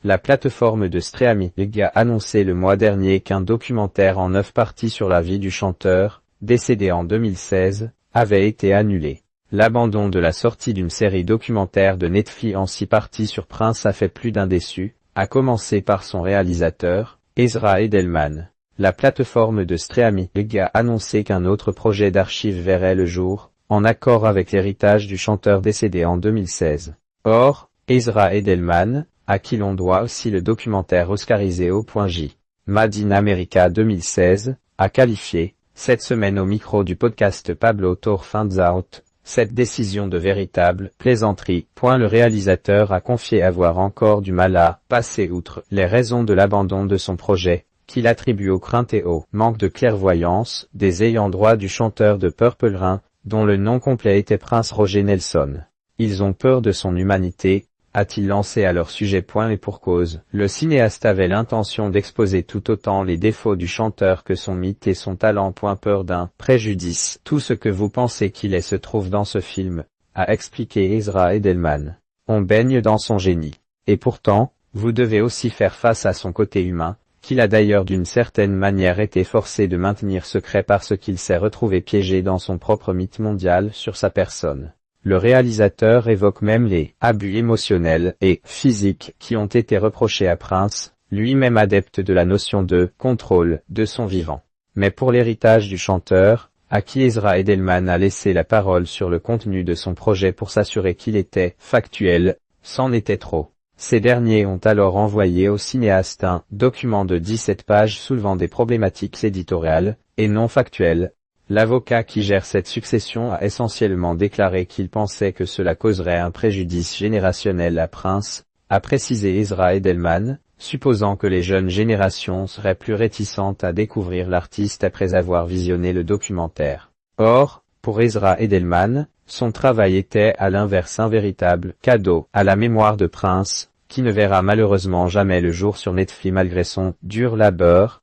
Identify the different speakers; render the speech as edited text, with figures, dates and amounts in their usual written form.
Speaker 1: La plateforme de streaming a annoncé le mois dernier qu'un documentaire en 9 parties sur la vie du chanteur, décédé en 2016, avait été annulé. L'abandon de la sortie d'une série documentaire de Netflix en 6 parties sur Prince a fait plus d'un déçu, à commencer par son réalisateur, Ezra Edelman. La plateforme de streaming a annoncé qu'un autre projet d'archives verrait le jour, en accord avec l'héritage du chanteur décédé en 2016. Or, Ezra Edelman, à qui l'on doit aussi le documentaire oscarisé au point J. Made in America 2016, a qualifié, cette semaine au micro du podcast Pablo Torre Finds Out, cette décision de véritable plaisanterie. Le réalisateur a confié avoir encore du mal à passer outre les raisons de l'abandon de son projet, qu'il attribue aux craintes et au manque de clairvoyance des ayants droit du chanteur de Purple Rain, dont le nom complet était Prince Roger Nelson. Ils ont peur de son humanité, a-t-il lancé à leur sujet. Et pour cause, le cinéaste avait l'intention d'exposer tout autant les défauts du chanteur que son mythe et son talent. Peur d'un préjudice. Tout ce que vous pensez qu'il est se trouve dans ce film, a expliqué Ezra Edelman. On baigne dans son génie. Et pourtant, vous devez aussi faire face à son côté humain, qu'il a d'ailleurs d'une certaine manière été forcé de maintenir secret parce qu'il s'est retrouvé piégé dans son propre mythe mondial sur sa personne. Le réalisateur évoque même les abus émotionnels et physiques qui ont été reprochés à Prince, lui-même adepte de la notion de contrôle de son vivant. Mais pour l'héritage du chanteur, à qui Ezra Edelman a laissé la parole sur le contenu de son projet pour s'assurer qu'il était factuel, c'en était trop. Ces derniers ont alors envoyé au cinéaste un document de 17 pages soulevant des problématiques éditoriales et non factuelles. L'avocat qui gère cette succession a essentiellement déclaré qu'il pensait que cela causerait un préjudice générationnel à Prince, a précisé Ezra Edelman, supposant que les jeunes générations seraient plus réticentes à découvrir l'artiste après avoir visionné le documentaire. Or, pour Ezra Edelman, son travail était à l'inverse un véritable cadeau à la mémoire de Prince, qui ne verra malheureusement jamais le jour sur Netflix malgré son dur labeur,